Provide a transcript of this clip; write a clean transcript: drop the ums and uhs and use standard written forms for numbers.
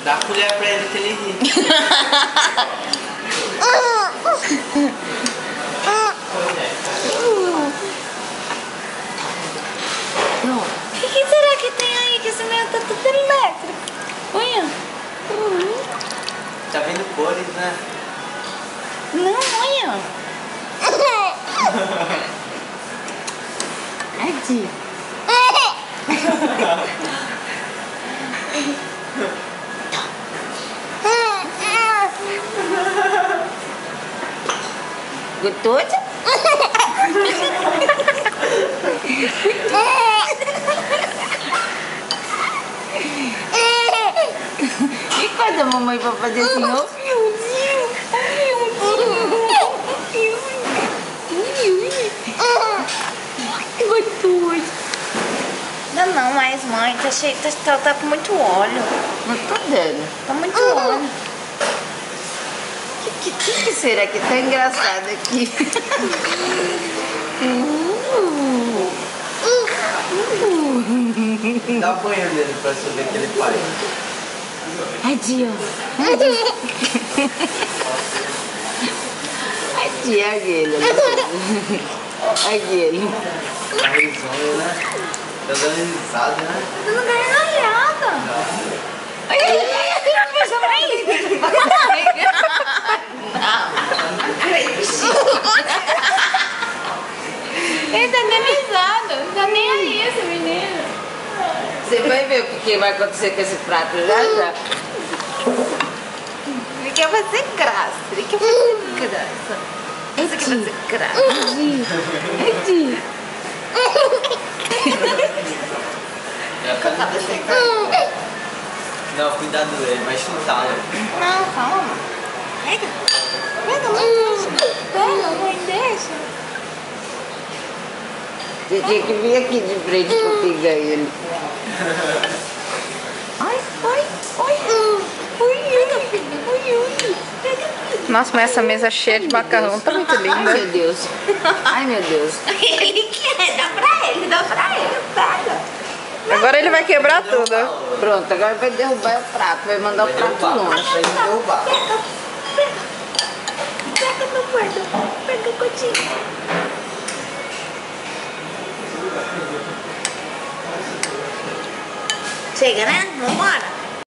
Dá a colher pra ele que ele ri. O que será que tem aí? Que esse meu tá tudo elétrico. Olha. Tá vendo cores, né? Não, olha. Adi. Gostoso? E quando a mamãe vai fazer assim, ó, fiozinho, gostoso. Não, mas mãe, tá cheio, tá com muito óleo. Não tô dando. Tá muito óleo. O que será que tá engraçado aqui? Dá banho nele pra você ver o que ele faz. Adia. Adia aquele. Aquele. Tá risonho, né? Tá dando risada, né? Tá dando gargalhada. Ai, beija mais. Ele tá dando risada. Não tá nem aí esse menino. Você vai ver o que vai acontecer com esse prato já. Ele quer fazer graça. Ele quer fazer graça. Esse quer fazer graça. Edi. Não, cuidado dele, vai chutá-lo. Não, calma. Pega. Pega, mãe, deixa. Pega, mãe, deixa. Você tinha que vir aqui de frente pra pegar ele. Ai, ai, ai. Nossa, mas essa mesa cheia de macarrão tá muito linda. Ai, meu Deus. Ai, meu Deus. Ele quer, dá pra ele, pega. Agora ele vai quebrar tudo. Pronto, agora vai derrubar o prato, vai mandar o prato longe. Vai derrubar. Pega meu guarda, pega o cotinho. Chega, né? Vamos